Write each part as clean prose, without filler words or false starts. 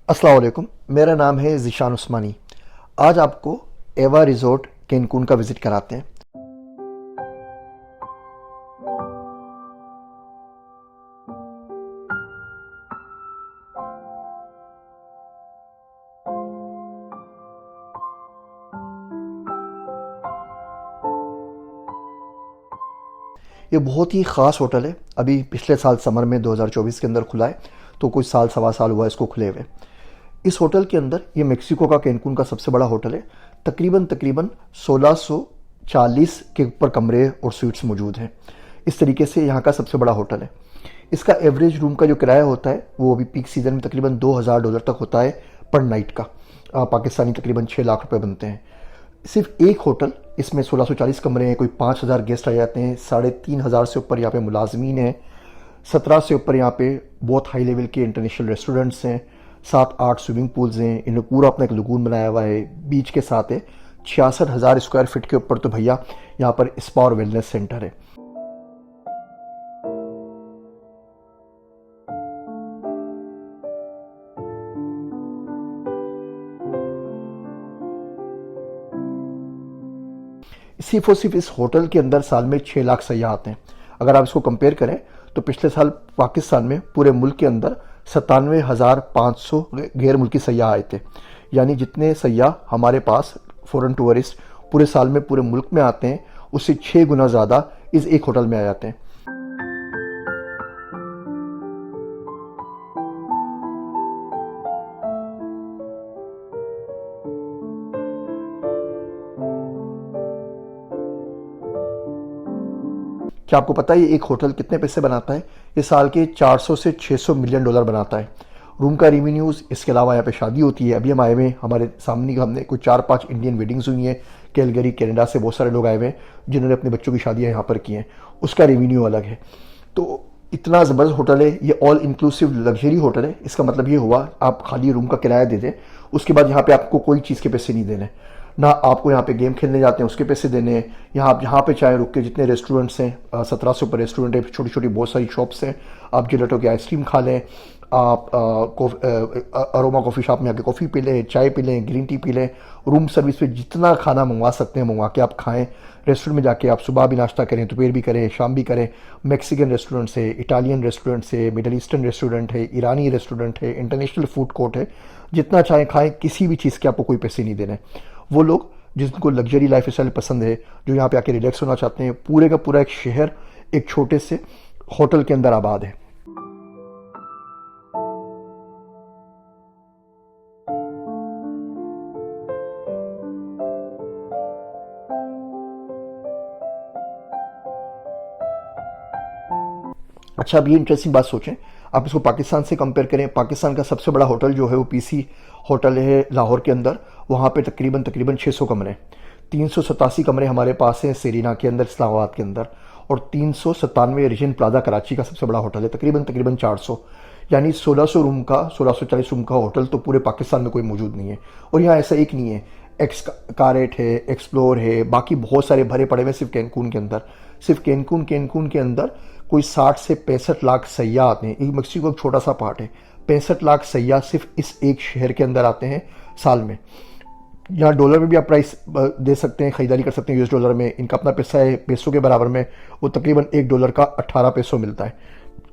अस्सलाम वालेकुम। मेरा नाम है ज़ीशान उस्मानी। आज आपको एवा रिज़ॉर्ट कैनकून का विज़िट कराते हैं। ये बहुत ही ख़ास होटल है। अभी पिछले साल समर में 2024 के अंदर खुला है, तो कुछ साल सवा साल हुआ है इसको खुले हुए। इस होटल के अंदर, ये मेक्सिको का कैनकून का सबसे बड़ा होटल है। तकरीबन 1640 के ऊपर कमरे और स्वीट्स मौजूद हैं। इस तरीके से यहाँ का सबसे बड़ा होटल है। इसका एवरेज रूम का जो किराया होता है वो अभी पीक सीज़न में तकरीबन $2000 तक होता है पर नाइट का। पाकिस्तानी तकरीबन 6 लाख रुपए बनते हैं। सिर्फ एक होटल, इसमें 1640 कमरे हैं, कोई 5000 गेस्ट आ जाते हैं, 3500 से ऊपर यहाँ पे मुलाजमीन हैं, 17 से ऊपर यहाँ पे बहुत हाई लेवल के इंटरनेशनल रेस्टोरेंट्स हैं, 7-8 स्विमिंग पूल्स हैं। इन्होंने पूरा अपना एक लगून बनाया हुआ है, बीच के साथ है। 66,000 स्क्वायर फीट के ऊपर तो भैया यहाँ पर स्पा और वेलनेस सेंटर है। सिर्फ और सिर्फ इस होटल के अंदर साल में 6 लाख सयाह आते हैं। अगर आप इसको कंपेयर करें तो पिछले साल पाकिस्तान में पूरे मुल्क के अंदर 97,500 गैर मुल्की सयाह आए थे। यानी जितने सयाह हमारे पास फॉरेन टूरिस्ट पूरे साल में पूरे मुल्क में आते हैं, उससे 6 गुना ज़्यादा इस एक होटल में आ जाते हैं। क्या आपको पता है ये एक होटल कितने पैसे बनाता है? ये साल के 400 से 600 मिलियन डॉलर बनाता है। रूम का रेवेन्यूज़, इसके अलावा यहाँ पे शादी होती है। अभी हम आए हुए हैं, हमारे सामने हमने कुछ 4-5 इंडियन वेडिंग्स हुई हैं। कैलगरी कनाडा से बहुत सारे लोग आए हुए हैं जिन्होंने अपने बच्चों की शादियाँ यहाँ पर की हैं। उसका रेवेन्यू अलग है। तो इतना ज़बरदस्त होटल है ये। ऑल इंक्लूसिव लग्जरी होटल है। इसका मतलब ये हुआ आप खाली रूम का किराया दे दें, उसके बाद यहाँ पे आपको कोई चीज़ के पैसे नहीं देने, ना आपको यहाँ पे गेम खेलने जाते हैं उसके पैसे देने हैं। यहाँ आप जहाँ पे चाहे रुक के, जितने रेस्टोरेंट्स हैं, 17 से ऊपर रेस्टोरेंट है, छोटी छोटी बहुत सारी शॉप्स हैं। आप जिलेटो की आइसक्रीम खा लें, आप अरोमा कॉफ़ी शॉप में आके कॉफ़ी पी लें, चाय पी लें, ग्रीन टी पी लें। रूम सर्विस पे जितना खाना मंगवा सकते हैं मंगवा के आप खाएं। रेस्टोरेंट में जाके आप सुबह भी नाश्ता करें, दोपहर भी करें, शाम भी करें। मैक्सिकन रेस्टोरेंट्स है, इटालियन रेस्टोरेंट्स है, मिडल ईस्टर्न रेस्टोरेंट है, ईरानी रेस्टोरेंट है, इंटरनेशनल फूड कोर्ट है। जितना चाहे खाएं, किसी भी चीज़ के आपको कोई पैसे नहीं देने। वो लोग जिनको लग्जरी लाइफ स्टाइल पसंद है, जो यहाँ पे आके रिलैक्स होना चाहते हैं, पूरे का पूरा एक शहर एक छोटे से होटल के अंदर आबाद है। अच्छा, अब ये इंटरेस्टिंग बात सोचें, आप इसको पाकिस्तान से कंपेयर करें। पाकिस्तान का सबसे बड़ा होटल जो है वो पीसी होटल है लाहौर के अंदर। वहाँ पे तकरीबन 600 कमरे, 387 कमरे हमारे पास हैं सेरीना के अंदर, इस्लामाबाद के अंदर। और 397 रीजन प्लाजा कराची का सबसे बड़ा होटल है, तकरीबन 400। यानी 1600 रूम का, 1640 रूम का होटल तो पूरे पाकिस्तान में कोई मौजूद नहीं है। और यहाँ ऐसा एक नहीं है, एक्सकारेट है, एक्सप्लोर है, बाकी बहुत सारे भरे पड़े हुए सिर्फ कैनकून के अंदर। सिर्फ कैनकून के अंदर कोई 60 से 65 लाख सयाह आते हैं। एक मेक्सिको एक छोटा सा पार्ट है, 65 लाख सयाह सिर्फ इस एक शहर के अंदर आते हैं साल में। यहाँ डॉलर में भी आप प्राइस दे सकते हैं, खरीदारी कर सकते हैं यूएस डॉलर में। इनका अपना पैसा है पैसों के बराबर में, वो तकरीबन $1 का 18 पैसों मिलता है।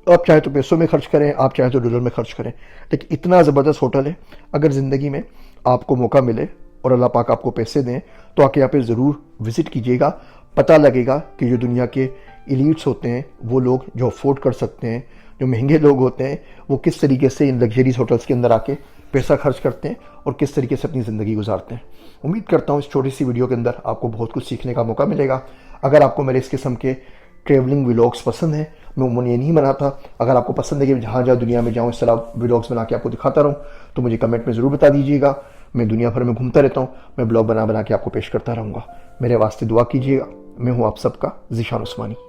आप चाहे तो पैसों में खर्च करें, आप चाहे तो डॉलर में खर्च करें। लेकिन इतना ज़बरदस्त होटल है, अगर ज़िंदगी में आपको मौका मिले और अल्लाह पाक आपको पैसे दें तो आके यहाँ पे ज़रूर विज़िट कीजिएगा। पता लगेगा कि जो दुनिया के एलीट्स होते हैं, वो लोग जो अफोर्ड कर सकते हैं, जो महंगे लोग होते हैं, वो किस तरीके से इन लग्जरीज होटल्स के अंदर आके पैसा खर्च करते हैं और किस तरीके से अपनी ज़िंदगी गुजारते हैं। उम्मीद करता हूँ इस छोटी सी वीडियो के अंदर आपको बहुत कुछ सीखने का मौका मिलेगा। अगर आपको मेरे इस किस्म के ट्रैवलिंग व्लॉग्स पसंद हैं, मैं उम्मीद ये नहीं बनाता, अगर आपको पसंद है कि जहाँ जहाँ दुनिया में जाऊँ इस तरह व्लॉग्स बना के आपको दिखाता रहूँ, तो मुझे कमेंट में ज़रूर बता दीजिएगा। मैं दुनिया भर में घूमता रहता हूँ, मैं ब्लॉग बना बना के आपको पेश करता रहूँगा। मेरे वास्ते दुआ कीजिएगा। मैं हूँ आप सबका ज़ीशान उस्मानी।